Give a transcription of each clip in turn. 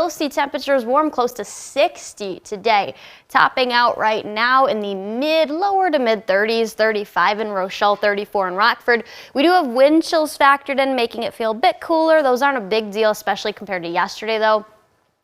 We'll see temperatures warm close to 60 today, topping out right now in the lower to mid 30s, 35 in Rochelle, 34 in Rockford. We do have wind chills factored in, making it feel a bit cooler. Those aren't a big deal, especially compared to yesterday, though.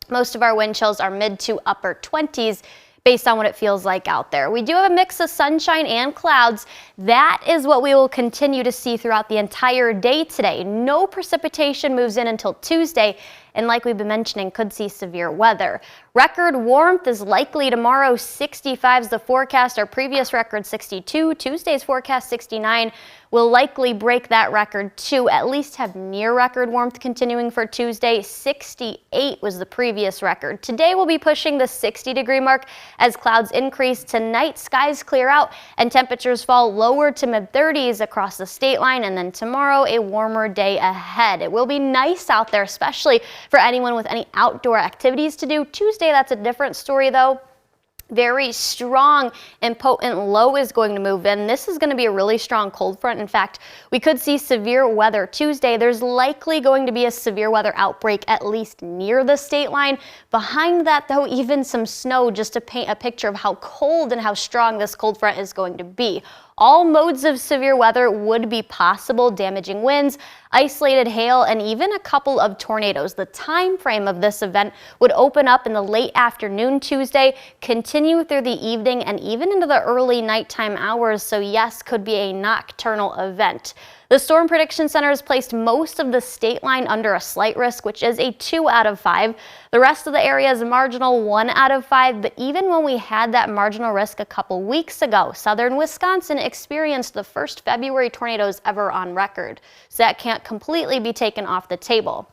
Most of our wind chills are mid to upper 20s. Based on what it feels like out there. We do have a mix of sunshine and clouds. That is what we will continue to see throughout the entire day today. No precipitation moves in until Tuesday, and like we've been mentioning, could see severe weather. Record warmth is likely tomorrow. 65 is the forecast. Our previous record 62. Tuesday's forecast 69. Will likely break that record to at least have near record warmth continuing for Tuesday. 68 was the previous record. Today we'll be pushing the 60-degree mark as clouds increase. Tonight skies clear out and temperatures fall lower to mid 30s across the state line, and then tomorrow a warmer day ahead. It will be nice out there, especially for anyone with any outdoor activities to do. Tuesday, that's a different story though. Very strong and potent low is going to move in. This is going to be a really strong cold front. In fact, we could see severe weather Tuesday. There's likely going to be a severe weather outbreak at least near the state line. Behind that, though, even some snow, just to paint a picture of how cold and how strong this cold front is going to be. All modes of severe weather would be possible, damaging winds, isolated hail, and even a couple of tornadoes. The time frame of this event would open up in the late afternoon Tuesday, continue through the evening, and even into the early nighttime hours. So yes, could be a nocturnal event. The Storm Prediction Center has placed most of the state line under a slight risk, which is a 2 out of 5. The rest of the area is a marginal 1 out of 5. But even when we had that marginal risk a couple weeks ago, southern Wisconsin experienced the first February tornadoes ever on record. So that can't completely be taken off the table.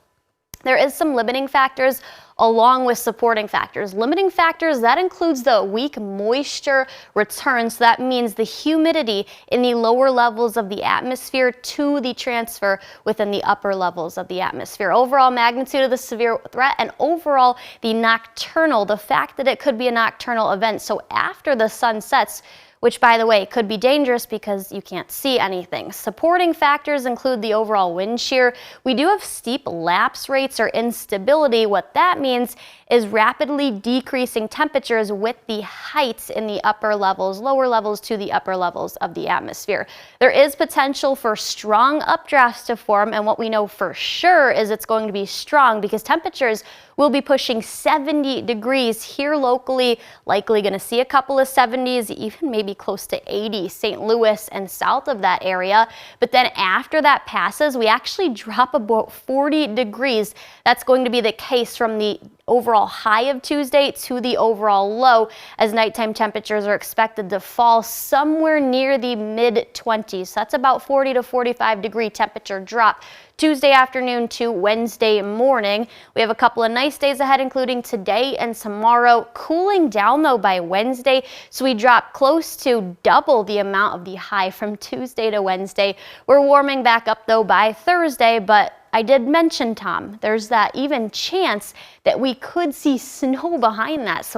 There is some limiting factors along with supporting factors. Limiting factors, that includes the weak moisture return. So that means the humidity in the lower levels of the atmosphere to the transfer within the upper levels of the atmosphere. Overall magnitude of the severe threat and overall the nocturnal, the fact that it could be a nocturnal event. So after the sun sets, which, by the way, could be dangerous because you can't see anything. Supporting factors include the overall wind shear. We do have steep lapse rates or instability. What that means is rapidly decreasing temperatures with the heights in the upper levels, lower levels to the upper levels of the atmosphere. There is potential for strong updrafts to form, and what we know for sure is it's going to be strong because temperatures will be pushing 70 degrees here locally, likely going to see a couple of 70s, even maybe close to 80, St. Louis and south of that area. But then after that passes, we actually drop about 40 degrees. That's going to be the case from the overall high of Tuesday to the overall low, as nighttime temperatures are expected to fall somewhere near the mid 20s. So that's about 40 to 45 degree temperature drop Tuesday afternoon to Wednesday morning. We have a couple of nice days ahead, including today and tomorrow. Cooling down though by Wednesday, so we drop close to double the amount of the high from Tuesday to Wednesday. We're warming back up though by Thursday, but I did mention, Tom, there's that even chance that we could see snow behind that. So